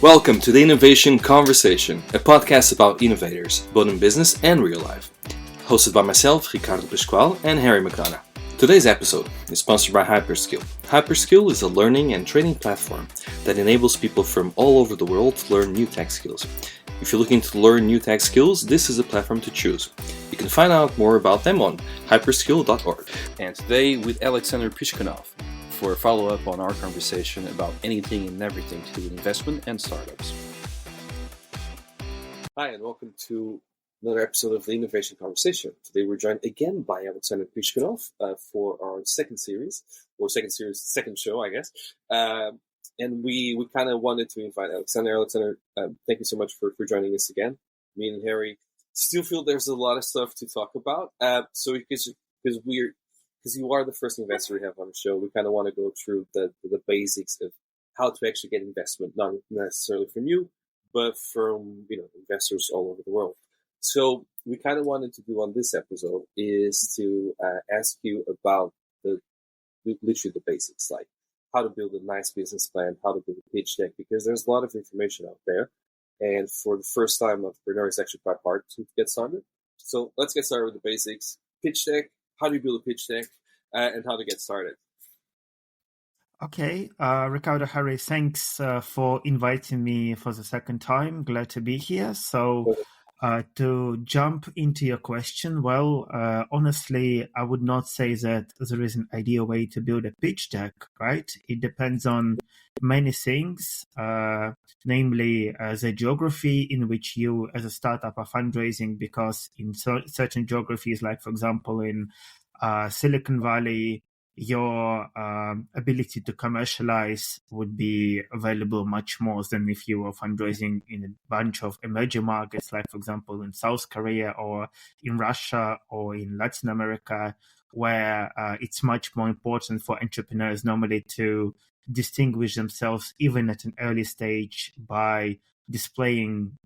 Welcome to the Innovation Conversation, a podcast about innovators, both in business and real life. Hosted by myself, Ricardo Pascual, and Harry McDonough. Today's episode is sponsored by Hyperskill. Hyperskill is a learning and training platform that enables people from all over the world to learn new tech skills. If you're looking to learn new tech skills, this is a platform to choose. You can find out more about them on hyperskill.org. And today with Alexander Piskunov for a follow-up on our conversation about anything and everything to do with investment and startups. Hi, and welcome to another episode of the Innovation Conversation. Today we're joined again by Alexander Piskunov for our second show, I guess. And we kind of wanted to invite Alexander. Alexander, thank you so much for joining us again. Me and Harry still feel there's a lot of stuff to talk about. So because you are the first investor we have on the show, we kind of want to go through the basics of how to actually get investment, not necessarily from you, but from investors all over the world. So we kind of wanted to do on this episode is to ask you about literally the basics, like how to build a nice business plan, how to build a pitch deck, because there's a lot of information out there. And for the first time, entrepreneur is actually quite hard to get started. So let's get started with the basics. Pitch deck, how do you build a pitch deck, and how to get started. Okay, Ricardo, Harry, thanks for inviting me for the second time. Glad to be here. So to jump into your question, honestly, I would not say that there is an ideal way to build a pitch deck, right? It depends on many things, namely the geography in which you as a startup are fundraising, because in certain geographies, like for example in Silicon Valley, your ability to commercialize would be available much more than if you were fundraising in a bunch of emerging markets, like for example in South Korea or in Russia or in Latin America, where it's much more important for entrepreneurs normally to distinguish themselves even at an early stage by displaying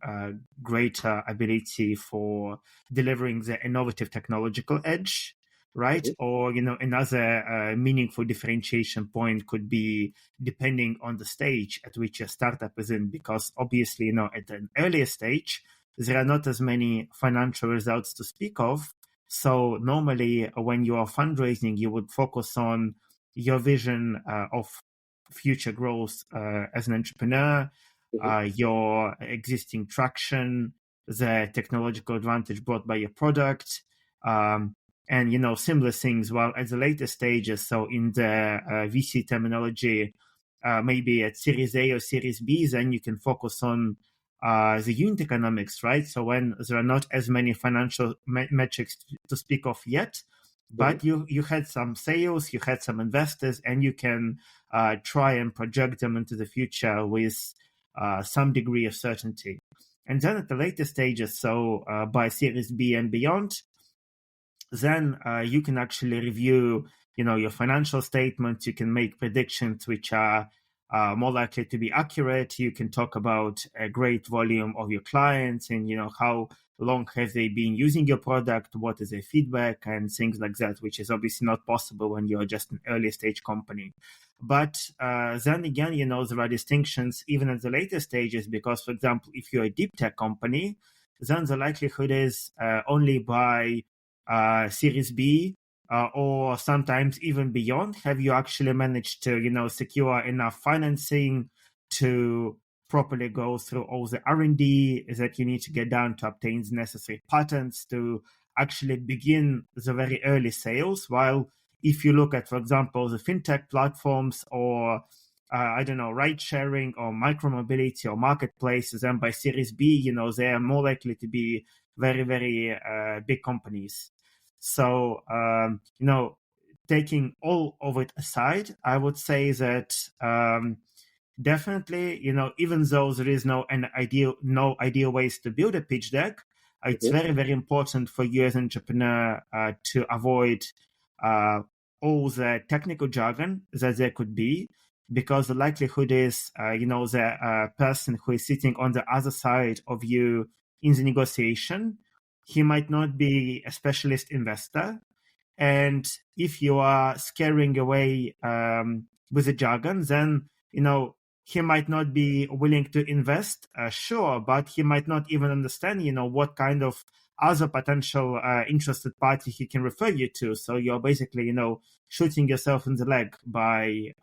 greater ability for delivering the innovative technological edge. Right. Mm-hmm. Or, another meaningful differentiation point could be depending on the stage at which your startup is in, because obviously, at an earlier stage, there are not as many financial results to speak of. So normally when you are fundraising, you would focus on your vision of future growth as an entrepreneur, mm-hmm. Your existing traction, the technological advantage brought by your product, and similar things. While at the later stages, so in the VC terminology, maybe at Series A or Series B, then you can focus on the unit economics, right? So when there are not as many financial metrics to speak of yet, but you had some sales, you had some investors, and you can try and project them into the future with some degree of certainty. And then at the later stages, so by Series B and beyond, then you can actually review, your financial statements. You can make predictions which are more likely to be accurate. You can talk about a great volume of your clients and, how long have they been using your product, what is their feedback, and things like that, which is obviously not possible when you're just an early stage company. But then again, there are distinctions even at the later stages, because, for example, if you're a deep tech company, then the likelihood is only by Series B or sometimes even beyond have you actually managed to secure enough financing to properly go through all the R&D that you need to get done to obtain the necessary patents to actually begin the very early sales. While if you look at, for example, the fintech platforms or ride sharing or micromobility or marketplaces, and by Series B, they are more likely to be very, very big companies. So, taking all of it aside, I would say that definitely, even though there is no ideal ways to build a pitch deck, it's very, very important for you as an entrepreneur to avoid all the technical jargon that there could be, because the likelihood is, the person who is sitting on the other side of you in the negotiation, he might not be a specialist investor. And if you are scaring away with the jargon, then, he might not be willing to invest, sure, but he might not even understand, what kind of other potential interested party he can refer you to. So you're basically, shooting yourself in the leg by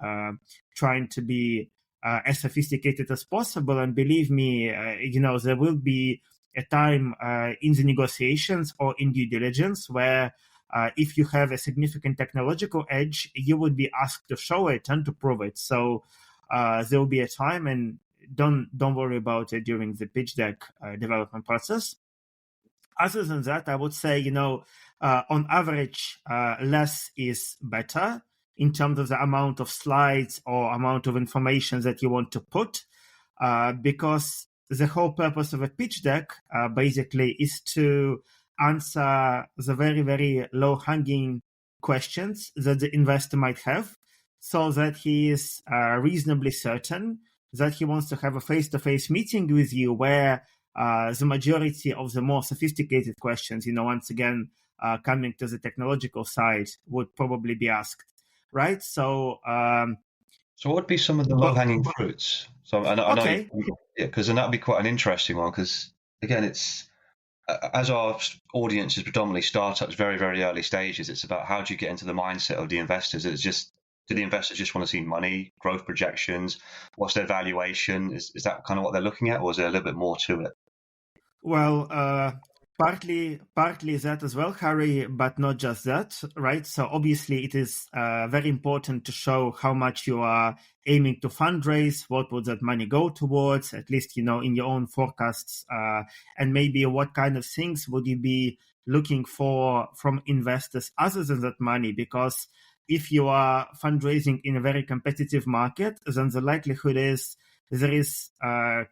trying to be as sophisticated as possible. And believe me, there will be a time in the negotiations or in due diligence where if you have a significant technological edge, you would be asked to show it and to prove it. So there will be a time, and don't worry about it during the pitch deck development process. Other than that, I would say, on average, less is better in terms of the amount of slides or amount of information that you want to put, because the whole purpose of a pitch deck basically is to answer the very, very low-hanging questions that the investor might have, so that he is reasonably certain that he wants to have a face-to-face meeting with you where the majority of the more sophisticated questions, once again, coming to the technological side, would probably be asked, right? So what would be some of the low-hanging fruits? So I know, okay. Because then that'd be quite an interesting one, because again, it's, as our audience is predominantly startups, very, very early stages, it's about how do you get into the mindset of the investors? It's just, do the investors just want to see money, growth projections? What's their valuation? Is that kind of what they're looking at, or is there a little bit more to it? Well, partly that as well, Harry, but not just that, right? So obviously it is very important to show how much you are aiming to fundraise, what would that money go towards, at least, in your own forecasts, and maybe what kind of things would you be looking for from investors other than that money, because if you are fundraising in a very competitive market, then the likelihood is there is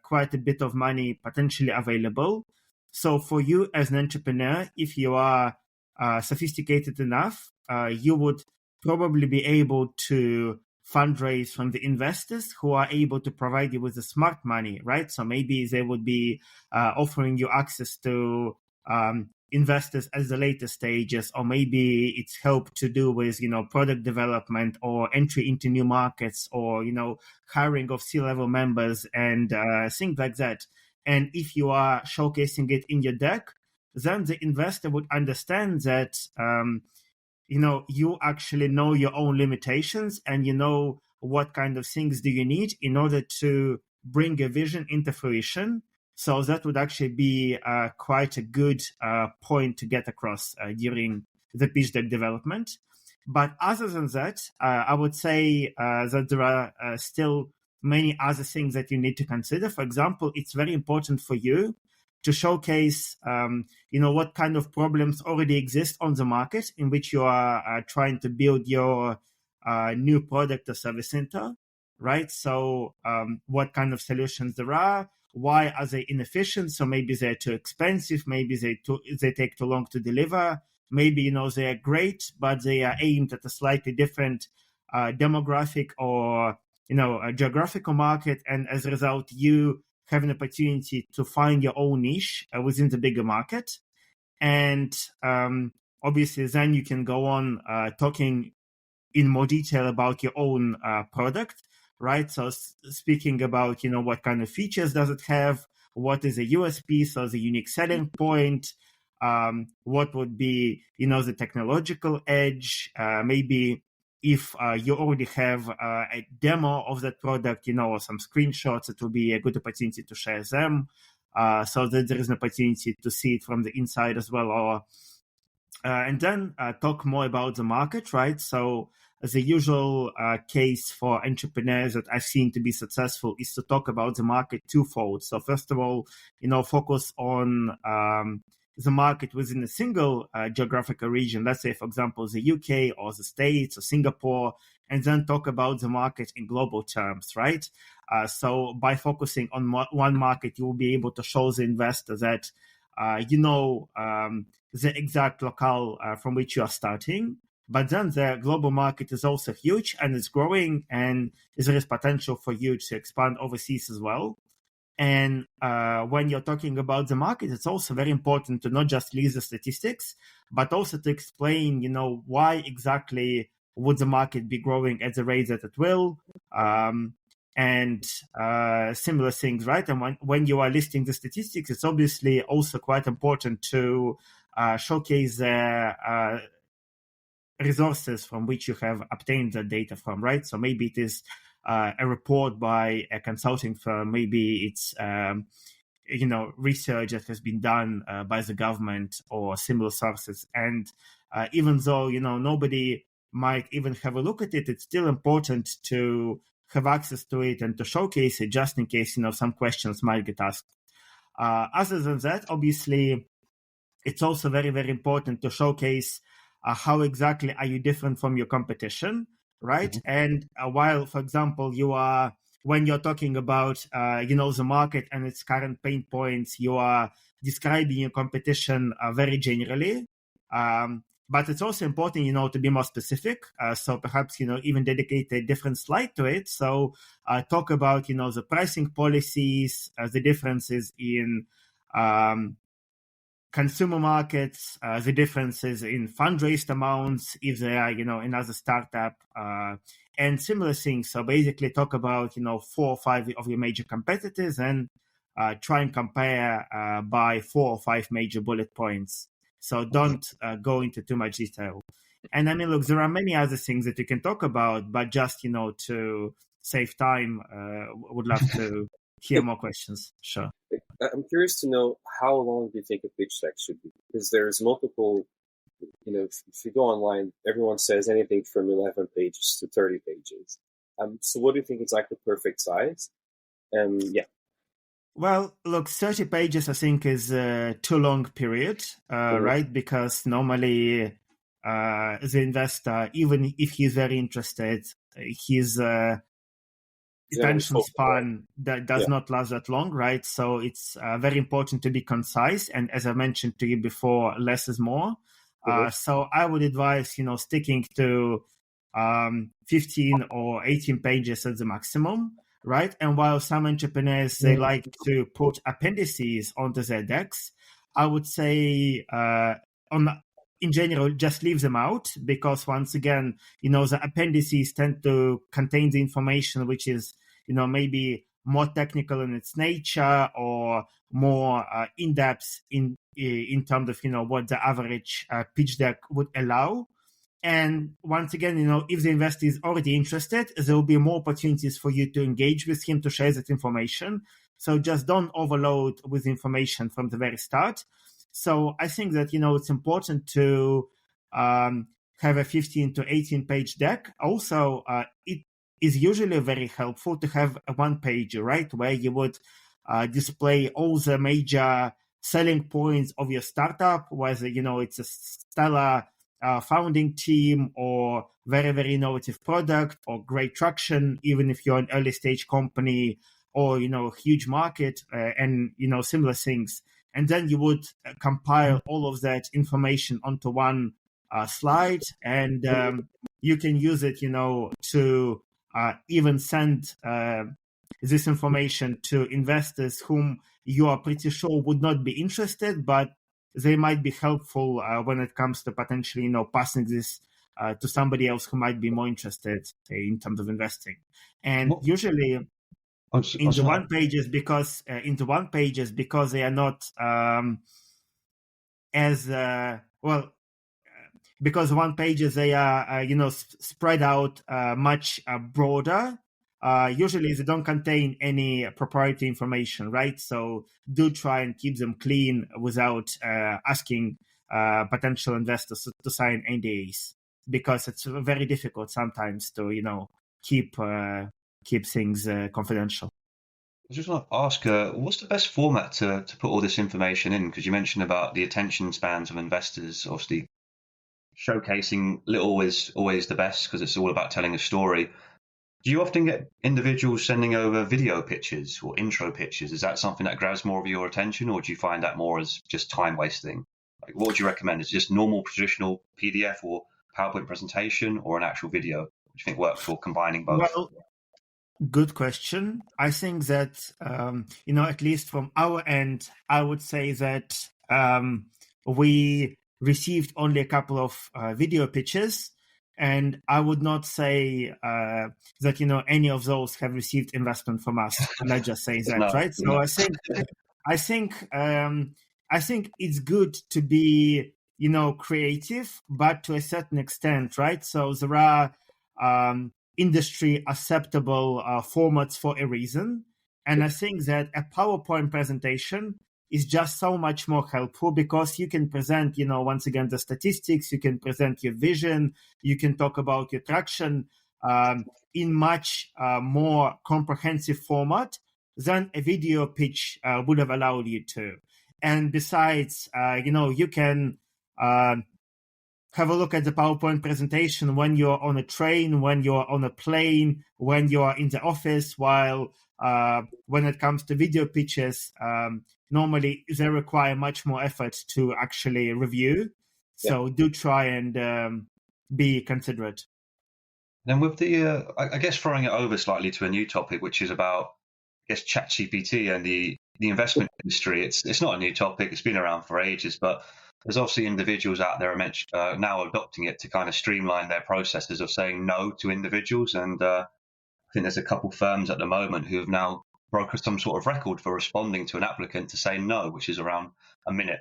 quite a bit of money potentially available. So for you as an entrepreneur, if you are sophisticated enough, you would probably be able to fundraise from the investors who are able to provide you with the smart money, right? So maybe they would be offering you access to investors at the later stages, or maybe it's help to do with, product development or entry into new markets, or, hiring of C-level members and things like that. And if you are showcasing it in your deck, then the investor would understand that, you actually know your own limitations, and what kind of things do you need in order to bring a vision into fruition. So that would actually be quite a good point to get across during the pitch deck development. But other than that, I would say that there are still many other things that you need to consider. For example, it's very important for you to showcase, what kind of problems already exist on the market in which you are trying to build your new product or service center, right? So what kind of solutions there are, why are they inefficient? So maybe they're too expensive, maybe they take too long to deliver, maybe, they are great, but they are aimed at a slightly different demographic or, a geographical market. And as a result, you have an opportunity to find your own niche within the bigger market. And obviously, then you can go on talking in more detail about your own product, right? So speaking about, what kind of features does it have? What is a USP, so the unique selling point? What would be, the technological edge? Maybe if you already have a demo of that product, or some screenshots, it will be a good opportunity to share them, so that there is an opportunity to see it from the inside as well. Or and then talk more about the market, right? So the usual case for entrepreneurs that I've seen to be successful is to talk about the market twofold. So first of all, focus on the market within a single geographical region, let's say, for example, the UK or the States or Singapore, and then talk about the market in global terms, right? So by focusing on one market, you will be able to show the investor that the exact locale from which you are starting. But then the global market is also huge and it's growing, and there is potential for you to expand overseas as well. And when you're talking about the market, it's also very important to not just list the statistics, but also to explain, why exactly would the market be growing at the rate that it will. and similar things, right? And when you are listing the statistics, it's obviously also quite important to showcase the resources from which you have obtained the data from, right? So maybe it is a report by a consulting firm, maybe it's research that has been done by the government or similar sources. And even though nobody might even have a look at it, it's still important to have access to it and to showcase it, just in case some questions might get asked. Other than that, obviously, it's also very, very important to showcase how exactly are you different from your competition, right? Mm-hmm. And while, for example, when you're talking about the market and its current pain points, you are describing your competition very generally. But it's also important, to be more specific. So perhaps, even dedicate a different slide to it. So talk about, the pricing policies, the differences in consumer markets, the differences in fundraised amounts, if they are, another startup, and similar things. So basically talk about, 4 or 5 of your major competitors and try and compare by 4 or 5 major bullet points. So don't go into too much detail. And I mean, look, there are many other things that you can talk about, but just, to save time, would love to hear more questions. Sure. I'm curious to know, how long do you think a pitch deck should be? Because there's multiple, if you go online, everyone says anything from 11 pages to 30 pages. So what do you think is like the perfect size? Yeah. Well, look, 30 pages, I think, is too long period, right? Because normally the investor, even if he's very interested, his attention span that does not last that long, right? So it's very important to be concise. And as I mentioned to you before, less is more. So I would advise, sticking to 15 or 18 pages as the maximum, right? And while some entrepreneurs, they like to put appendices onto their decks, I would say in general, just leave them out, because once again, the appendices tend to contain the information which is, maybe more technical in its nature or more in-depth in terms of, what the average pitch deck would allow. And once again, if the investor is already interested, there will be more opportunities for you to engage with him to share that information. So just don't overload with information from the very start. So I think that, it's important to have a 15 to 18 page deck. Also, it is usually very helpful to have a one page, right, where you would display all the major selling points of your startup, whether, it's a stellar founding team or very, very innovative product or great traction, even if you're an early stage company or, huge market and, similar things. And then you would compile all of that information onto one slide, and you can use it, to even send this information to investors whom you are pretty sure would not be interested, but they might be helpful when it comes to potentially, passing this to somebody else who might be more interested in terms of investing. And usually into one pages, because they are not as well. Because one pages, they are spread out much broader. Usually they don't contain any proprietary information, right? So do try and keep them clean without asking potential investors to sign NDAs, because it's very difficult sometimes to keep things confidential. I just want to ask, what's the best format to put all this information in? Because you mentioned about the attention spans of investors. Obviously, showcasing little is always the best because it's all about telling a story. Do you often get individuals sending over video pitches or intro pitches? Is that something that grabs more of your attention, or do you find that more as just time wasting? Like, what would you recommend? Is it just normal traditional PDF or PowerPoint presentation, or an actual video? What do you think works for combining both? Well, good question. I think that, at least from our end, I would say that we received only a couple of video pitches. And I would not say that any of those have received investment from us. Let's just say that, No, right? So no. I think it's good to be creative, but to a certain extent, right? So there are industry acceptable formats for a reason, and I think that a PowerPoint presentation is just so much more helpful because you can present, once again, the statistics, you can present your vision, you can talk about your traction in much more comprehensive format than a video pitch would have allowed you to. And besides, you can have a look at the PowerPoint presentation when you're on a train, when you're on a plane, when you're in the office, while when it comes to video pitches, normally they require much more effort to actually review. So do try and be considerate. Then with the, I guess throwing it over slightly to a new topic, which is about, I guess, ChatGPT and the investment industry. It's not a new topic. It's been around for ages, but there's obviously individuals out there now adopting it to kind of streamline their processes of saying no to individuals. And I think there's a couple firms at the moment who have now broken some sort of record for responding to an applicant to say no, which is around a minute.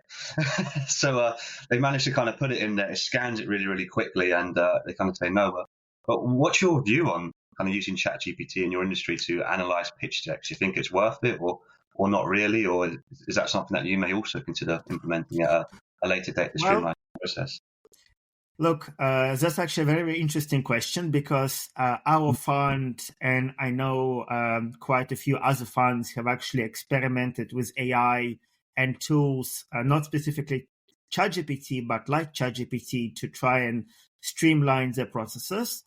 So they managed to kind of put it in there. It scans it really, really quickly, and they kind of say no. But what's your view on kind of using ChatGPT in your industry to analyze pitch decks? Do you think it's worth it, or not really, or is that something that you may also consider implementing at a later date to streamline the process? Look, that's actually a very interesting question because our fund, and I know quite a few other funds, have actually experimented with AI and tools, not specifically ChatGPT, but like ChatGPT, to try and streamline their processes.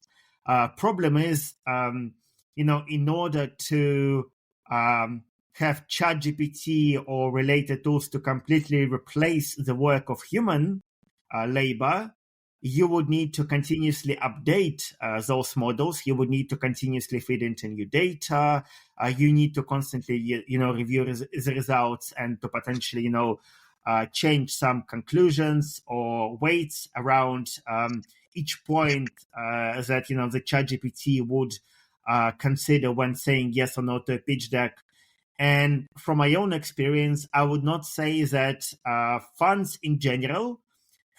Problem is, in order to have ChatGPT or related tools to completely replace the work of human labor, you would need to continuously update those models. You would need to continuously feed into new data. You need to constantly, review the results and to potentially, change some conclusions or weights around each point that, the ChatGPT would consider when saying yes or no to a pitch deck. And from my own experience, I would not say that funds in general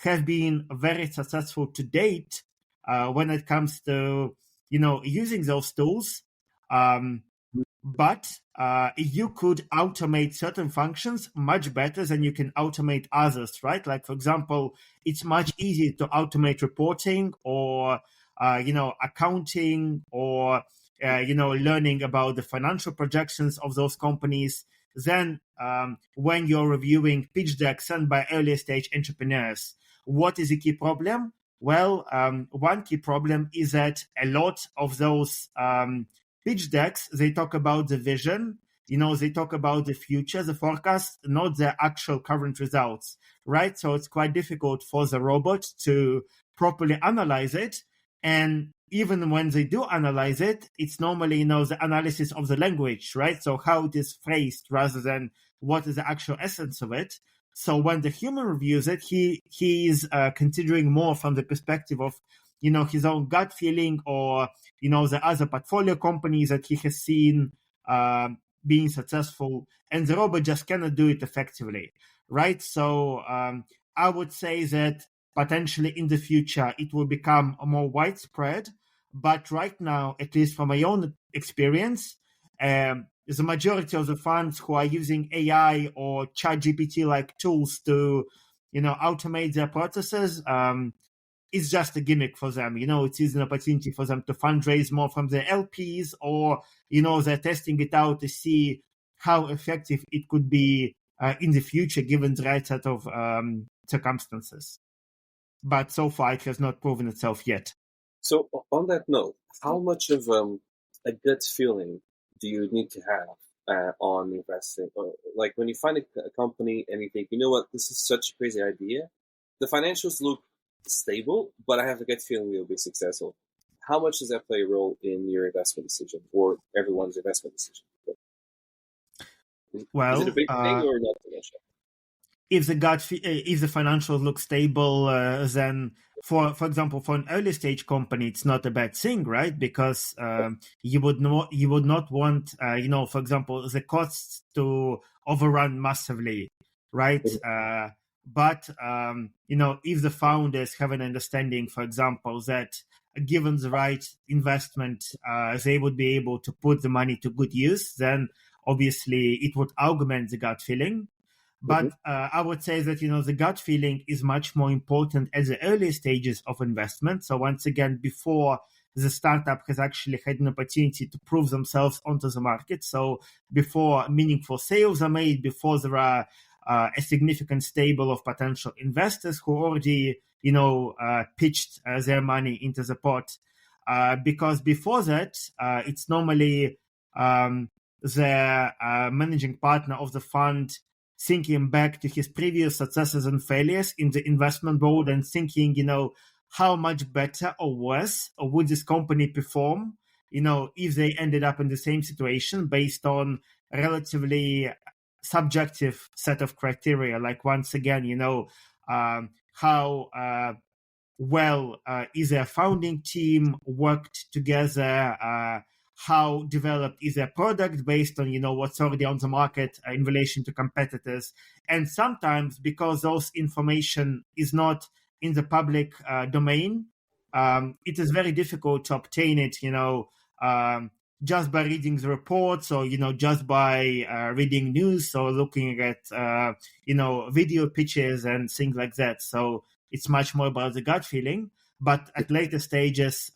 have been very successful to date when it comes to using those tools. But you could automate certain functions much better than you can automate others, right? Like, for example, it's much easier to automate reporting or accounting or learning about the financial projections of those companies than when you're reviewing pitch decks sent by early stage entrepreneurs. What is the key problem? Well, one key problem is that a lot of those pitch decks, they talk about the vision, they talk about the future, the forecast, not the actual current results, right? So it's quite difficult for the robot to properly analyze it. And even when they do analyze it, it's normally, the analysis of the language, right? So how it is phrased rather than what is the actual essence of it. So when the human reviews it, he is considering more from the perspective of, his own gut feeling or, the other portfolio companies that he has seen being successful, and the robot just cannot do it effectively, right? So I would say that potentially in the future it will become more widespread, but right now, at least from my own experience, the majority of the funds who are using AI or ChatGPT-like tools to, automate their processes, it's just a gimmick for them. It is an opportunity for them to fundraise more from their LPs, or, they're testing it out to see how effective it could be in the future, given the right set of circumstances. But so far, it has not proven itself yet. So on that note, how much of a gut feeling do you need to have on investing? Like when you find a company and you think, you know what, this is such a crazy idea. The financials look stable, but I have a gut feeling we'll be successful. How much does that play a role in your investment decision or everyone's investment decision? Well, is it a big thing or not so much? if the if the financials look stable, then for example, for an early stage company, it's not a bad thing, right? Because you would not want, for example, the costs to overrun massively, right? Mhm. But if the founders have an understanding, for example, that given the right investment, they would be able to put the money to good use, then obviously it would augment the gut feeling. Mhm. But I would say that, the gut feeling is much more important at the early stages of investment. So once again, before the startup has actually had an opportunity to prove themselves onto the market. So before meaningful sales are made, before there are a significant stable of potential investors who already, pitched their money into the pot. Because before that, it's normally the managing partner of the fund thinking back to his previous successes and failures in the investment board and thinking, how much better or worse or would this company perform, if they ended up in the same situation based on relatively subjective set of criteria. Like once again, how well is their founding team worked together, how developed is their product based on what's already on the market in relation to competitors. And sometimes because those information is not in the public domain, it is very difficult to obtain it just by reading the reports, or just by reading news or looking at video pitches and things like that. So it's much more about the gut feeling. But at later stages,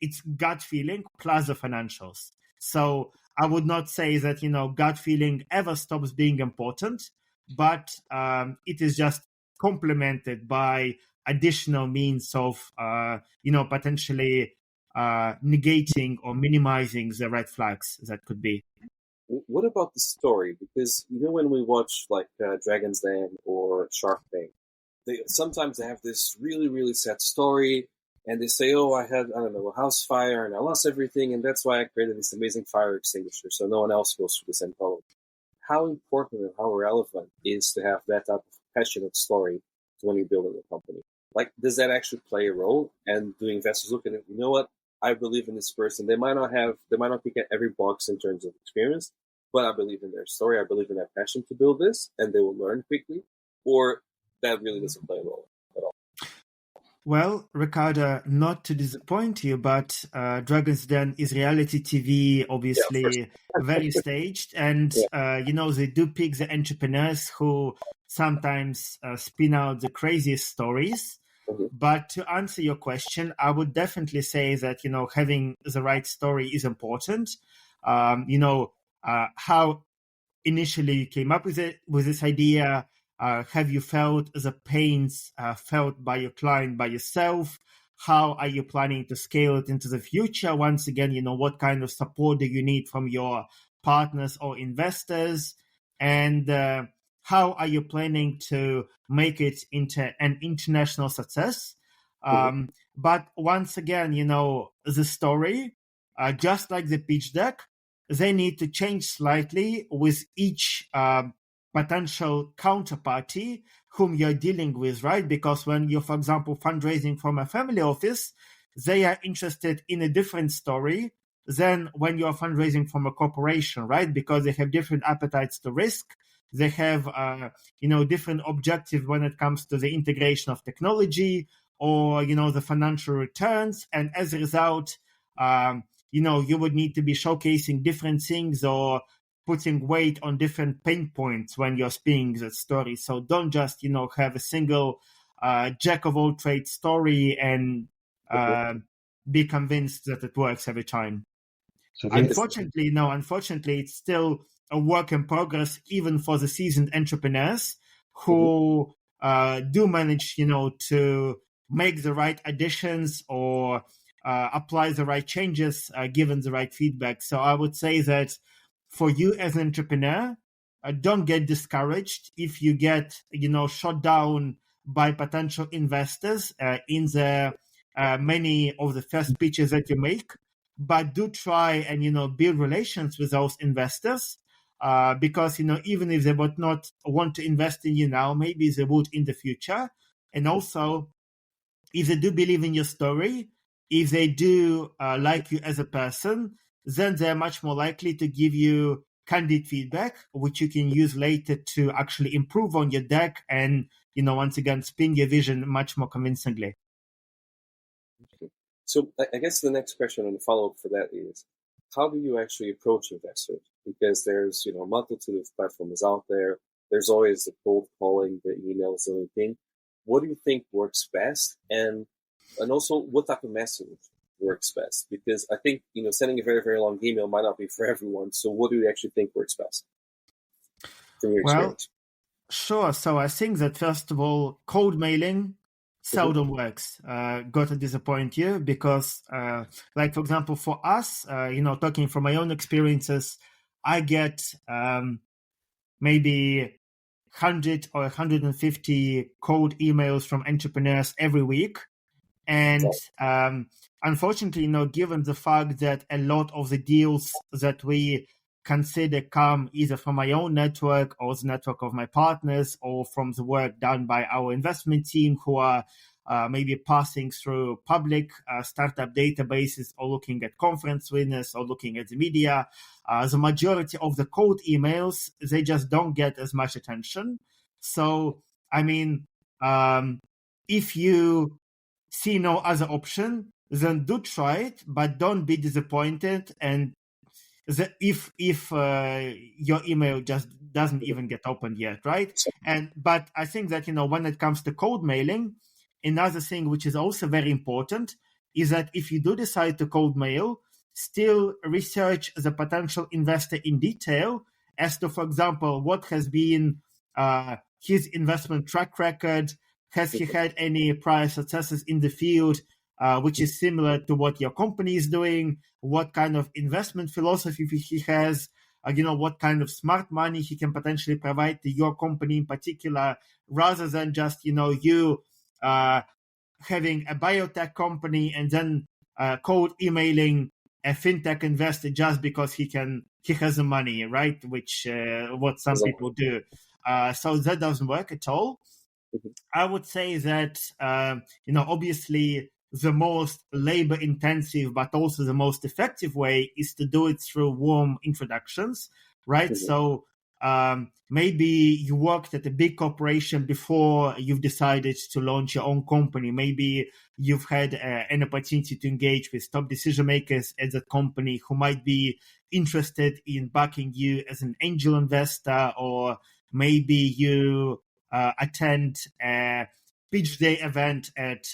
it's gut feeling plus the financials. So I would not say that gut feeling ever stops being important, but it is just complemented by additional means of potentially negating or minimizing the red flags that could be. What about the story? Because when we watch like Dragon's Den or Shark Tank, sometimes they have this really really sad story, and they say, "Oh, I had a house fire and I lost everything, and that's why I created this amazing fire extinguisher, so no one else goes through the same problem." How important and how relevant is to have that type of passionate story when you're building a company? Like, does that actually play a role? And do investors look at it? You know what? I believe in this person. They might not pick at every box in terms of experience, but I believe in their story. I believe in their passion to build this, and they will learn quickly. Or that really doesn't play a role at all. Well, Ricardo, not to disappoint you, but Dragon's Den is reality TV, obviously very staged. And, they do pick the entrepreneurs who sometimes spin out the craziest stories. Mm-hmm. But to answer your question, I would definitely say that, having the right story is important. How initially you came up with this idea. Have you felt the pains felt by your client, by yourself? How are you planning to scale it into the future? Once again, what kind of support do you need from your partners or investors? And how are you planning to make it into an international success? But once again, the story, just like the pitch deck, they need to change slightly with each potential counterparty whom you're dealing with, right? Because when you're, for example, fundraising from a family office, they are interested in a different story than when you're fundraising from a corporation, right? Because they have different appetites to risk. They have, different objectives when it comes to the integration of technology or, the financial returns. And as a result, you would need to be showcasing different things or putting weight on different pain points when you're spinning the story. So don't just, have a single jack of all trades story and be convinced that it works every time. So unfortunately, it's still a work in progress, even for the seasoned entrepreneurs who do manage, to make the right additions or apply the right changes given the right feedback. So I would say that for you as an entrepreneur, don't get discouraged if you get, shot down by potential investors in the many of the first pitches that you make. But do try and, build relations with those investors because, even if they would not want to invest in you now, maybe they would in the future. And also, if they do believe in your story, if they do like you as a person, then they're much more likely to give you candid feedback, which you can use later to actually improve on your deck and, once again, spin your vision much more convincingly. Okay. So I guess the next question and the follow-up for that is, how do you actually approach investors? Because there's, a multitude of platforms out there. There's always the cold calling, the emails, and everything. What do you think works best? And also, what type of message works best? Because I think, sending a very, very long email might not be for everyone. So what do you actually think works best from your experience? Sure. So I think that, first of all, cold mailing seldom works. Got to disappoint you because, like, for example, for us, talking from my own experiences, I get maybe 100 or 150 cold emails from entrepreneurs every week. And unfortunately, given the fact that a lot of the deals that we consider come either from my own network or the network of my partners or from the work done by our investment team who are maybe passing through public startup databases or looking at conference winners or looking at the media, the majority of the cold emails, they just don't get as much attention. So, if you see no other option, then do try it, but don't be disappointed. And if your email just doesn't even get opened yet, right? But I think that, when it comes to cold mailing, another thing which is also very important is that if you do decide to cold mail, still research the potential investor in detail as to, for example, what has been his investment track record. Has he had any prior successes in the field, which is similar to what your company is doing? What kind of investment philosophy he has? What kind of smart money he can potentially provide to your company in particular, rather than just, you having a biotech company and then cold emailing a fintech investor just because he has the money, right? Which what some people do. So that doesn't work at all. I would say that, obviously the most labor intensive, but also the most effective way is to do it through warm introductions, right? So maybe you worked at a big corporation before you've decided to launch your own company. Maybe you've had an opportunity to engage with top decision makers at that company who might be interested in backing you as an angel investor, or maybe you attend a pitch day event at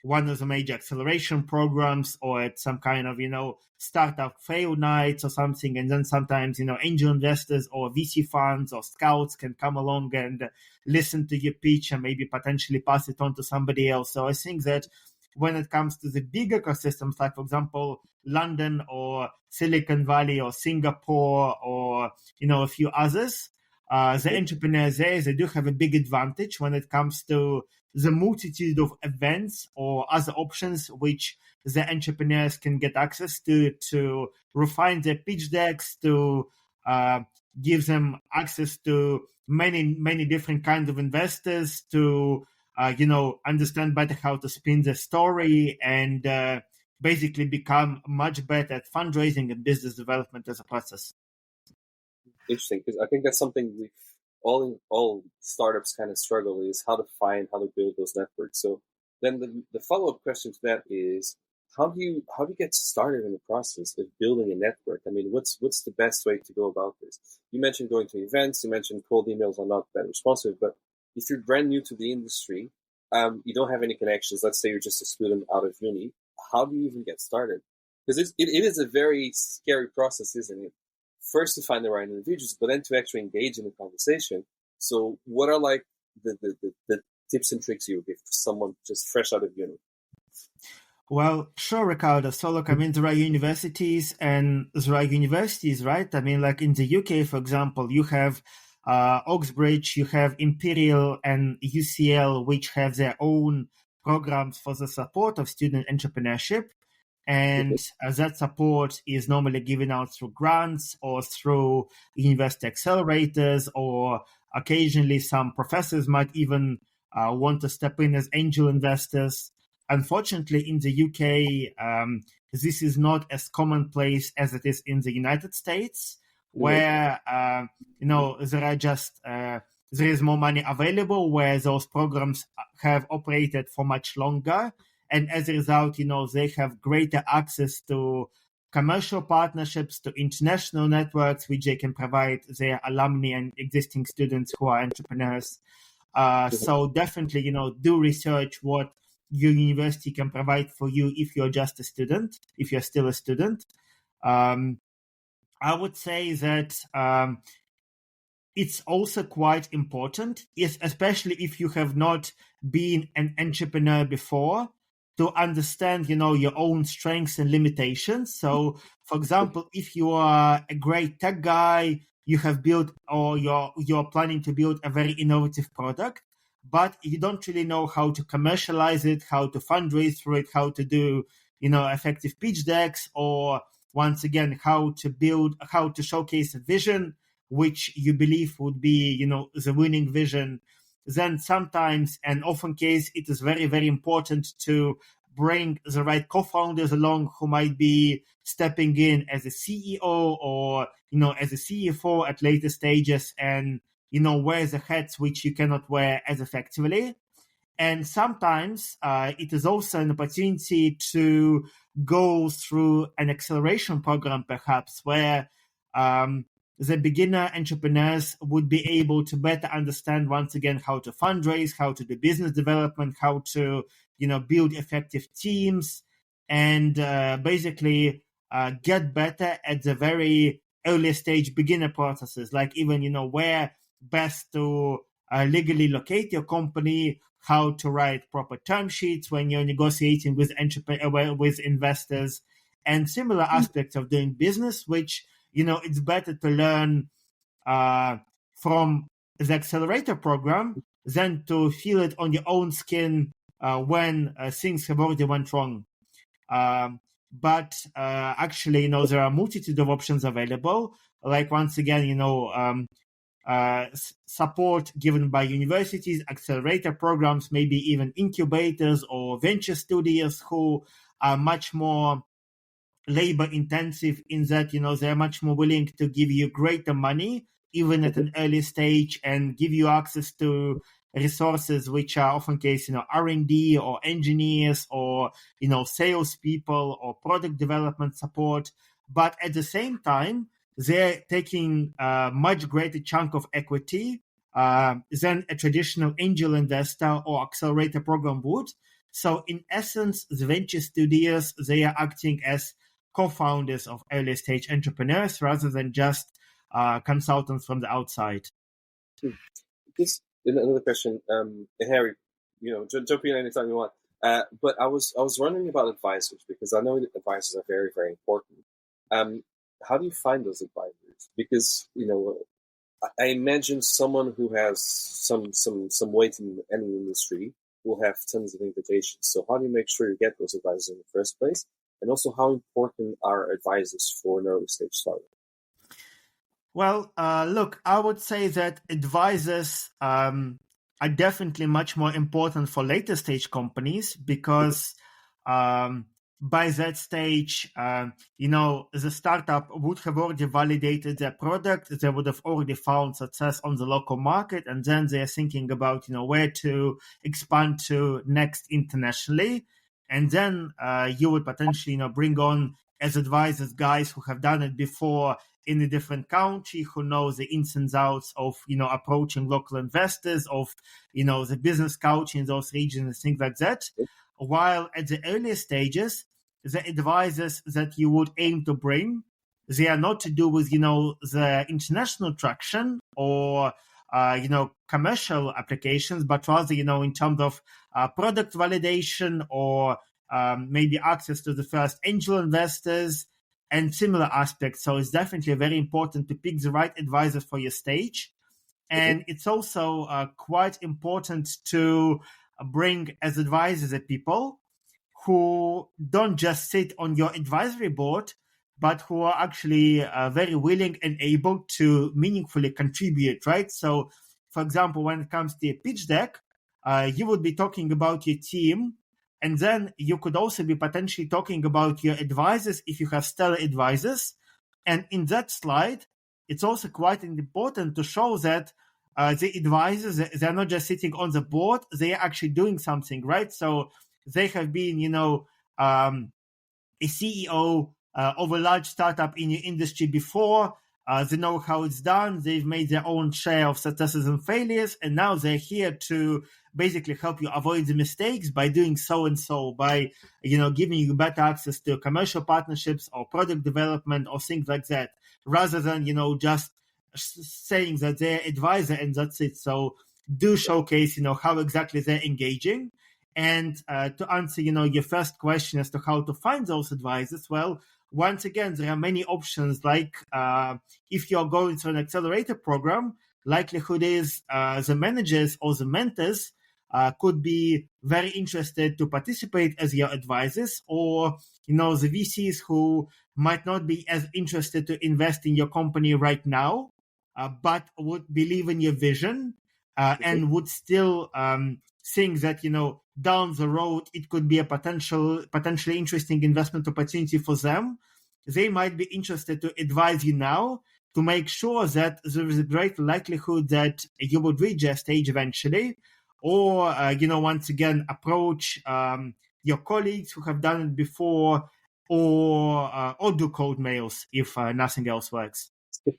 one of the major acceleration programs or at some kind of, startup fail nights or something. And then sometimes, angel investors or VC funds or scouts can come along and listen to your pitch and maybe potentially pass it on to somebody else. So I think that when it comes to the big ecosystems, like, for example, London or Silicon Valley or Singapore or, a few others, the entrepreneurs there, they do have a big advantage when it comes to the multitude of events or other options which the entrepreneurs can get access to refine their pitch decks, to give them access to many, many different kinds of investors, to, understand better how to spin the story and basically become much better at fundraising and business development as a process. Interesting, because I think that's something we all startups kind of struggle, is how to build those networks. So then the follow-up question to that is, how do you get started in the process of building a network? I mean, what's the best way to go about this? You mentioned going to events, you mentioned cold emails are not that responsive, but if you're brand new to the industry, you don't have any connections, let's say you're just a student out of uni, how do you even get started? Because it is a very scary process, isn't it? First to find the right individuals, but then to actually engage in a conversation. So what are like the tips and tricks you would give for someone just fresh out of uni? Well, sure, Ricardo. So look, there are universities and there are universities, right? Like in the UK, for example, you have Oxbridge, you have Imperial and UCL, which have their own programs for the support of student entrepreneurship. And that support is normally given out through grants or through university accelerators, or occasionally some professors might even want to step in as angel investors. Unfortunately, in the UK, this is not as commonplace as it is in the United States, where there is more money available, where those programs have operated for much longer. And as a result, they have greater access to commercial partnerships, to international networks, which they can provide their alumni and existing students who are entrepreneurs. So definitely, do research what your university can provide for you if you're just a student, if you're still a student. I would say that it's also quite important, especially if you have not been an entrepreneur before, to understand, your own strengths and limitations. So, for example, if you are a great tech guy, you have built, or you're planning to build a very innovative product, but you don't really know how to commercialize it, how to fundraise through it, how to do, effective pitch decks, or once again, how to showcase a vision which you believe would be, the winning vision, then sometimes, and often case, it is very, very important to bring the right co-founders along who might be stepping in as a CEO or, as a CFO at later stages, and, wear the hats which you cannot wear as effectively. And sometimes it is also an opportunity to go through an acceleration program, perhaps, where the beginner entrepreneurs would be able to better understand, once again, how to fundraise, how to do business development, how to, build effective teams, and basically get better at the very early stage beginner processes, like even, where best to legally locate your company, how to write proper term sheets when you're negotiating with investors, and similar aspects of doing business, which, it's better to learn from the accelerator program than to feel it on your own skin when things have already went wrong. But actually, there are a multitude of options available. Like, once again, support given by universities, accelerator programs, maybe even incubators or venture studios who are much more labor intensive, in that, they're much more willing to give you greater money, even at an early stage, and give you access to resources which are often case, R&D or engineers or, salespeople or product development support. But at the same time, they're taking a much greater chunk of equity than a traditional angel investor or accelerator program would. So in essence, the venture studios, they are acting as co-founders of early stage entrepreneurs rather than just consultants from the outside. This another question, Harry. Jump in anytime you want. But I was wondering about advisors, because I know that advisors are very, very important. How do you find those advisors? Because I imagine someone who has some weight in any industry will have tons of invitations. So how do you make sure you get those advisors in the first place? And also, how important are advisors for an early stage startup? Well, look, I would say that advisors are definitely much more important for later stage companies, because by that stage, the startup would have already validated their product. They would have already found success on the local market, and then they're thinking about, where to expand to next internationally. And then you would potentially, bring on as advisors guys who have done it before in a different country, who know the ins and outs of, approaching local investors, of, the business culture in those regions and things like that. While at the earlier stages, the advisors that you would aim to bring, they are not to do with, the international traction or, commercial applications, but rather, in terms of product validation or maybe access to the first angel investors and similar aspects. So it's definitely very important to pick the right advisors for your stage. And it's also quite important to bring as advisors the people who don't just sit on your advisory board, but who are actually very willing and able to meaningfully contribute, right? So, for example, when it comes to a pitch deck, you would be talking about your team, and then you could also be potentially talking about your advisors if you have stellar advisors. And in that slide, it's also quite important to show that the advisors, they're not just sitting on the board, they are actually doing something, right? So they have been, a CEO of a large startup in your industry before. They know how it's done. They've made their own share of successes and failures, and now they're here to basically help you avoid the mistakes by doing so and so, by giving you better access to commercial partnerships or product development or things like that, rather than just saying that they're advisor and that's it. So do showcase how exactly they're engaging. And to answer your first question as to how to find those advisors, well, once again, there are many options. Like if you're going through an accelerator program, likelihood is the managers or the mentors could be very interested to participate as your advisors, or the VCs who might not be as interested to invest in your company right now, but would believe in your vision and would still think that down the road it could be a potentially interesting investment opportunity for them. They might be interested to advise you now to make sure that there is a great likelihood that you would reach a stage eventually, or once again approach your colleagues who have done it before, or do cold mails if nothing else works.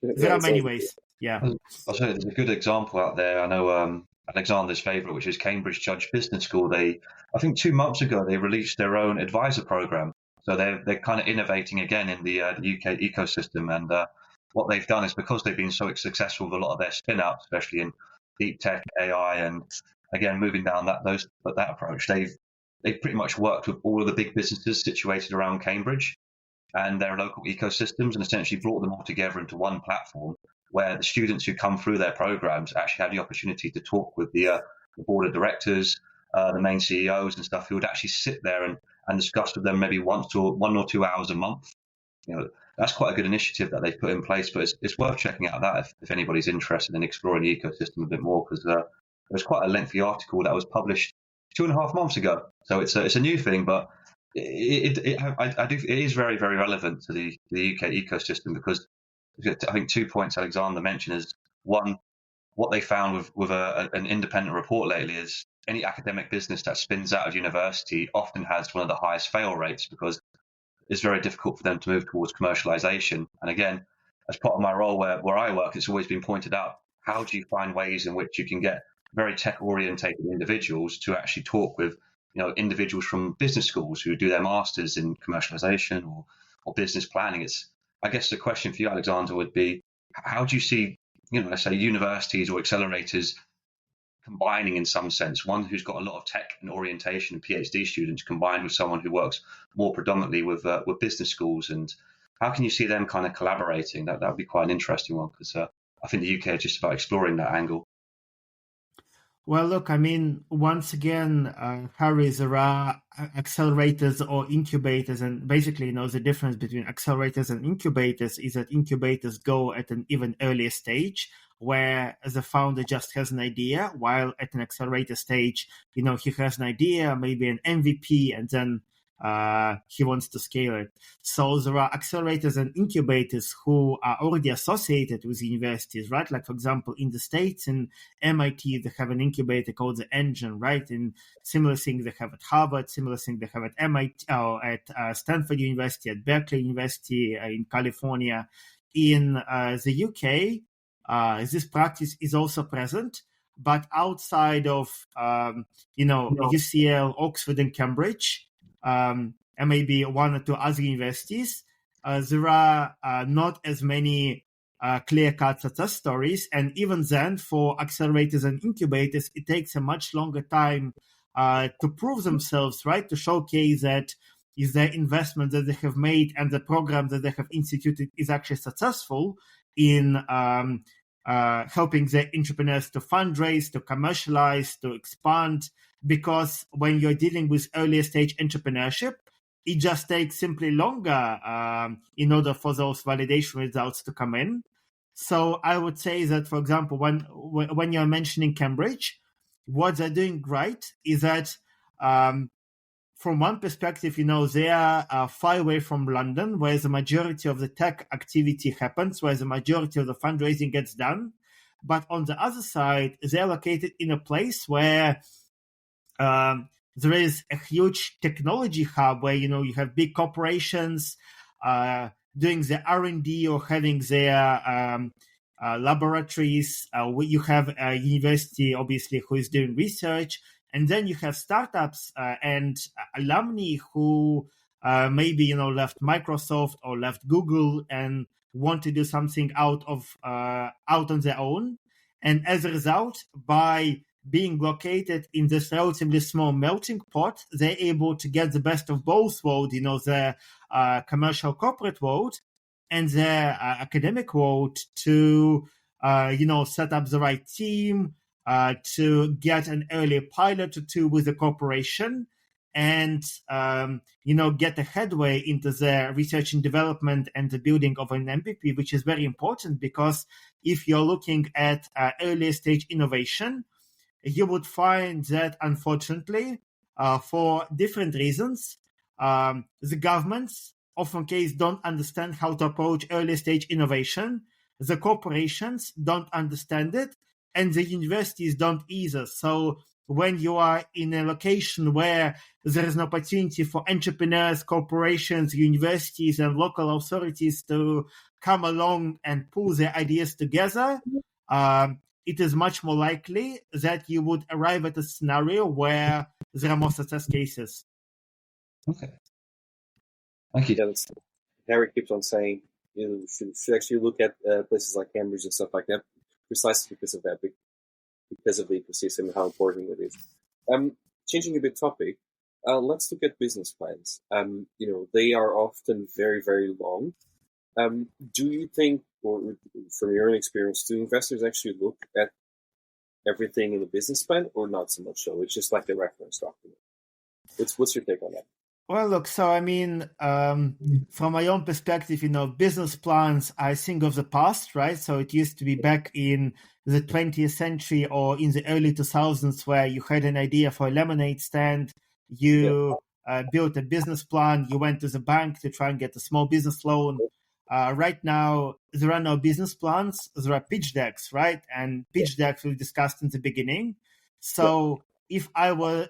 There are many ways. Yeah, I'll say there's a good example out there. I know Alexander's favorite, which is Cambridge Judge Business School. I think 2 months ago, they released their own advisor program. So they're kind of innovating again in the UK ecosystem. And what they've done is, because they've been so successful with a lot of their spin-outs, especially in deep tech, AI, and again moving down that approach, they've pretty much worked with all of the big businesses situated around Cambridge and their local ecosystems, and essentially brought them all together into one platform where the students who come through their programs actually have the opportunity to talk with the board of directors, the main CEOs and stuff, who would actually sit there and discuss with them maybe 1 or 2 hours a month. That's quite a good initiative that they've put in place, but it's worth checking out that if anybody's interested in exploring the ecosystem a bit more, because there was quite a lengthy article that was published 2.5 months ago. So it's a new thing, but it is very, very relevant to the UK ecosystem, because I think 2 points Alexander mentioned is, one, what they found with an independent report lately is any academic business that spins out of university often has one of the highest fail rates, because it's very difficult for them to move towards commercialization. And again, as part of my role where I work, it's always been pointed out, how do you find ways in which you can get very tech-orientated individuals to actually talk with individuals from business schools who do their masters in commercialization or business planning? I guess the question for you, Alexander, would be, how do you see, let's say universities or accelerators combining in some sense, one who's got a lot of tech and orientation and PhD students combined with someone who works more predominantly with business schools, and how can you see them kind of collaborating? That would be quite an interesting one, because I think the UK is just about exploring that angle. Well, look, I mean, once again, Harry, there are accelerators or incubators, and basically, the difference between accelerators and incubators is that incubators go at an even earlier stage, where the founder just has an idea, while at an accelerator stage, he has an idea, maybe an MVP, and then he wants to scale it. So there are accelerators and incubators who are already associated with universities, right? Like, for example, in the States, in MIT, they have an incubator called the Engine, right? And similar thing they have at Harvard, similar thing they have at MIT, or at Stanford University, at Berkeley University in California. In the UK, this practice is also present, but outside of UCL, Oxford, and Cambridge, and maybe 1 or 2 other universities, there are not as many clear-cut success stories. And even then, for accelerators and incubators, it takes a much longer time to prove themselves, right? To showcase that is their investment that they have made and the program that they have instituted is actually successful in helping the entrepreneurs to fundraise, to commercialize, to expand. Because when you're dealing with earlier stage entrepreneurship, it just takes simply longer in order for those validation results to come in. So I would say that, for example, when you're mentioning Cambridge, what they're doing right is that from one perspective, they are far away from London, where the majority of the tech activity happens, where the majority of the fundraising gets done. But on the other side, they're located in a place where there is a huge technology hub where, you have big corporations doing the R&D or having their laboratories. You have a university, obviously, who is doing research. And then you have startups and alumni who maybe, left Microsoft or left Google and want to do something out on their own. And as a result, by being located in this relatively small melting pot, they're able to get the best of both worlds, the commercial corporate world and the academic world to, set up the right team, to get an early pilot or two with the corporation and, get a headway into the research and development and the building of an MVP, which is very important because if you're looking at early stage innovation, you would find that, unfortunately, for different reasons, the governments often don't understand how to approach early stage innovation. The corporations don't understand it, and the universities don't either. So when you are in a location where there is an opportunity for entrepreneurs, corporations, universities, and local authorities to come along and pull their ideas together, it is much more likely that you would arrive at a scenario where there are more success cases. Okay. Thank you. Yeah, Harry keeps on saying you should actually look at places like Cambridge and stuff like that, precisely because of that, because of the ecosystem and how important it is. Changing a bit topic, let's look at business plans. They are often very, very long. Do you think, or from your own experience, do investors actually look at everything in the business plan or not so much so? It's just like the reference document. What's your take on that? Well, look, so I mean, from my own perspective, business plans, I think of the past, right? So it used to be back in the 20th century or in the early 2000s where you had an idea for a lemonade stand, you built a business plan, you went to the bank to try and get a small business loan. Right now, there are no business plans, there are pitch decks, right? And pitch decks we discussed in the beginning. So if I were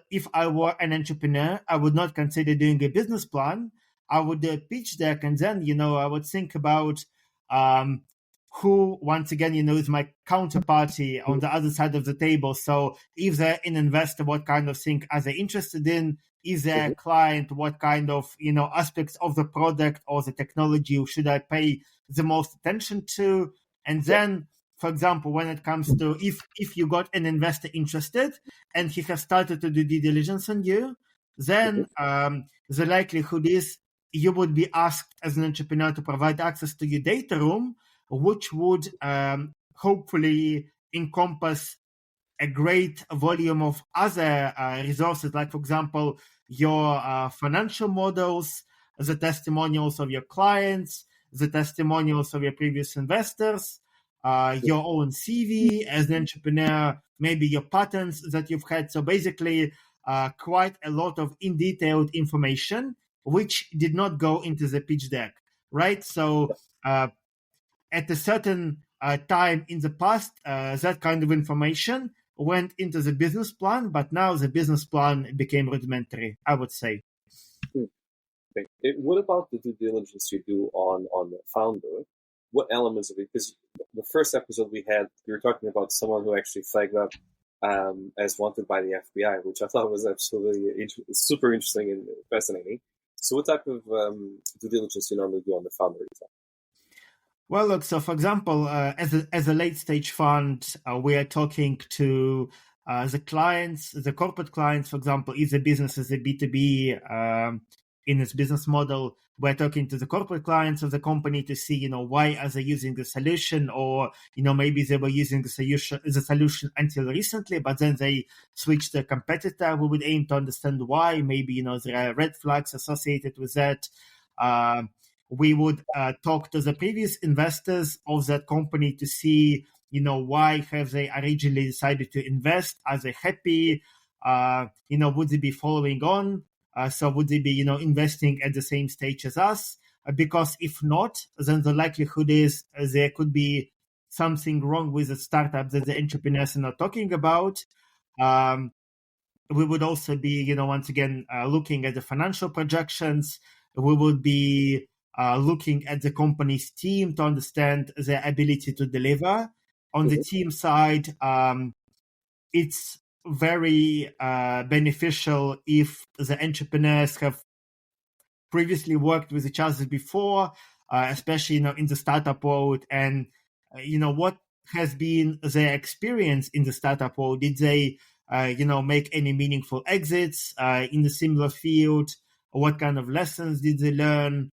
an entrepreneur, I would not consider doing a business plan. I would do a pitch deck, and then I would think about who, once again, is my counterparty on the other side of the table. So if they're an investor, what kind of thing are they interested in? Is there a client? What kind of aspects of the product or the technology should I pay the most attention to? And then, for example, when it comes to if you got an investor interested and he has started to do due diligence on you, then the likelihood is you would be asked as an entrepreneur to provide access to your data room, which would hopefully encompass a great volume of other resources, like, for example, your financial models, the testimonials of your clients, the testimonials of your previous investors, your own CV as an entrepreneur, maybe your patents that you've had. So basically, quite a lot of in-detailed information, which did not go into the pitch deck, right? So at a certain time in the past, that kind of information went into the business plan, but now the business plan became rudimentary, I would say. Okay. What about the due diligence you do on the founder? What elements of it? Because the first episode we were talking about someone who actually flagged up as wanted by the FBI, which I thought was absolutely super interesting and fascinating. So what type of due diligence do you normally do on the founder itself? Well, look, so for example, as a late stage fund, we are talking to the clients, the corporate clients, for example, if the business is a B2B in its business model. We're talking to the corporate clients of the company to see, why are they using the solution, or, maybe they were using the solution until recently, but then they switched to a competitor. We would aim to understand why. Maybe, there are red flags associated with that. We would talk to the previous investors of that company to see, why have they originally decided to invest? Are they happy? Would they be following on? So would they be, investing at the same stage as us? Because if not, then the likelihood is there could be something wrong with the startup that the entrepreneurs are not talking about. We would also be, once again, looking at the financial projections. We would be looking at the company's team to understand their ability to deliver. On the team side, it's very beneficial if the entrepreneurs have previously worked with each other before, especially in the startup world, and what has been their experience in the startup world. Did they make any meaningful exits in the similar field? What kind of lessons did they learn?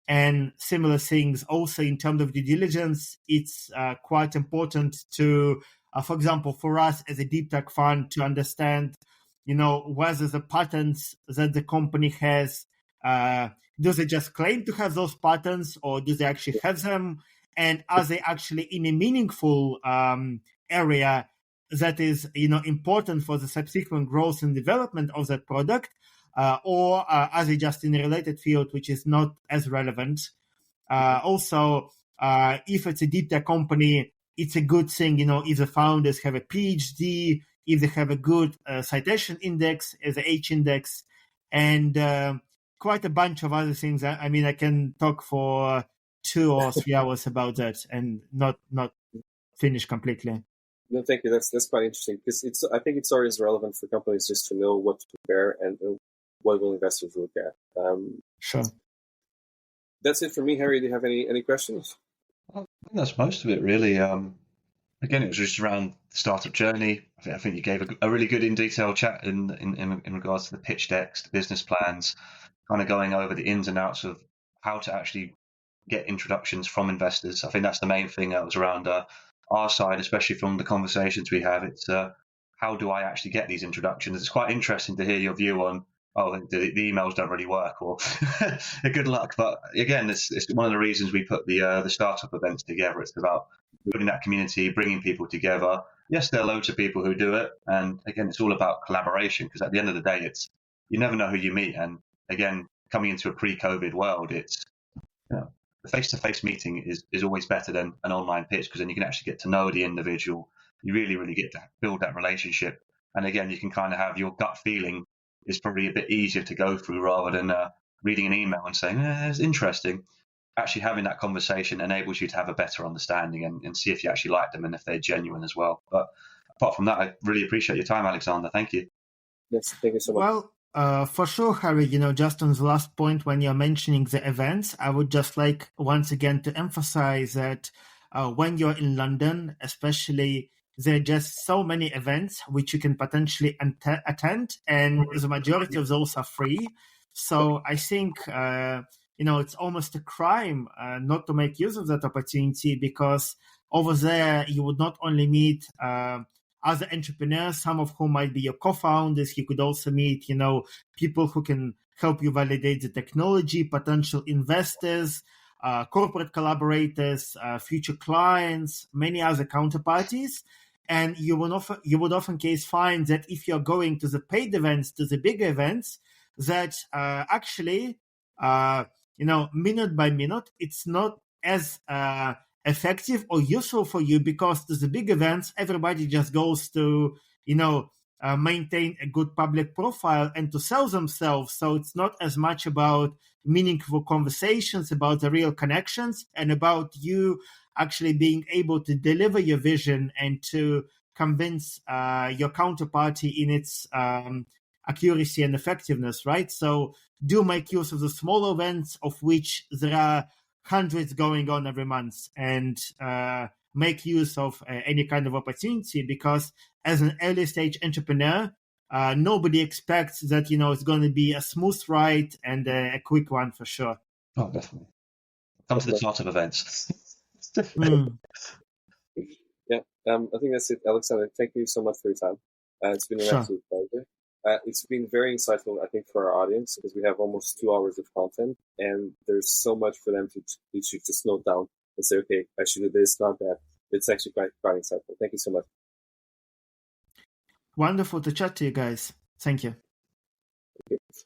And similar things also in terms of due diligence. It's quite important to for example, for us as a deep tech fund, to understand, whether the patterns that the company has, do they just claim to have those patterns, or do they actually have them? And are they actually in a meaningful area that is, important for the subsequent growth and development of that product? Or are they just in a related field, which is not as relevant? Also, if it's a deep tech company, it's a good thing, if the founders have a PhD, if they have a good citation index, the H index, and quite a bunch of other things. I mean, I can talk for 2 or 3 hours about that and not finish completely. No, thank you. That's quite interesting, because I think it's always relevant for companies just to know what to prepare and what will investors look at. Sure. That's it for me, Harry. Do you have any questions? I think that's most of it, really. Again, it was just around the startup journey. I think you gave a really good in detail chat in regards to the pitch decks, the business plans, kind of going over the ins and outs of how to actually get introductions from investors. I think that's the main thing that was around our side, especially from the conversations we have. It's how do I actually get these introductions? It's quite interesting to hear your view on, the emails don't really work, or good luck. But again, it's one of the reasons we put the startup events together. It's about building that community, bringing people together. Yes, there are loads of people who do it, and again, it's all about collaboration, because at the end of the day, you never know who you meet. And again, coming into a pre-COVID world, it's the face-to-face meeting is always better than an online pitch, because then you can actually get to know the individual. You really, really get to build that relationship, and again, you can kind of have your gut feeling. Is probably a bit easier to go through rather than reading an email and saying, it's interesting. Actually having that conversation enables you to have a better understanding and see if you actually like them and if they're genuine as well. But apart from that, I really appreciate your time, Alexander. Thank you. Yes, thank you so much. Well, for sure, Harry, just on the last point, when you're mentioning the events, I would just like once again to emphasize that when you're in London, especially, there are just so many events which you can potentially attend, and the majority of those are free. So I think, it's almost a crime not to make use of that opportunity, because over there you would not only meet other entrepreneurs, some of whom might be your co-founders. You could also meet, people who can help you validate the technology, potential investors, corporate collaborators, future clients, many other counterparties. And you would often case find that if you're going to the paid events, to the bigger events, that actually, minute by minute, it's not as effective or useful for you, because to the big events, everybody just goes to, maintain a good public profile and to sell themselves. So it's not as much about meaningful conversations, about the real connections, and about you actually being able to deliver your vision and to convince your counterparty in its accuracy and effectiveness, right? So do make use of the small events, of which there are hundreds going on every month, and make use of any kind of opportunity, because as an early stage entrepreneur, nobody expects that, it's going to be a smooth ride and a quick one for sure. Oh, definitely. Come to the startup events. Yeah, I think that's it, Alexander. Thank you so much for your time. It's been an absolute pleasure. It's been very insightful, I think, for our audience, because we have almost 2 hours of content, and there's so much for them to just note down and say, okay, I should do this, not that. It's actually quite insightful. Thank you so much. Wonderful to chat to you guys. Thank you. Thank you.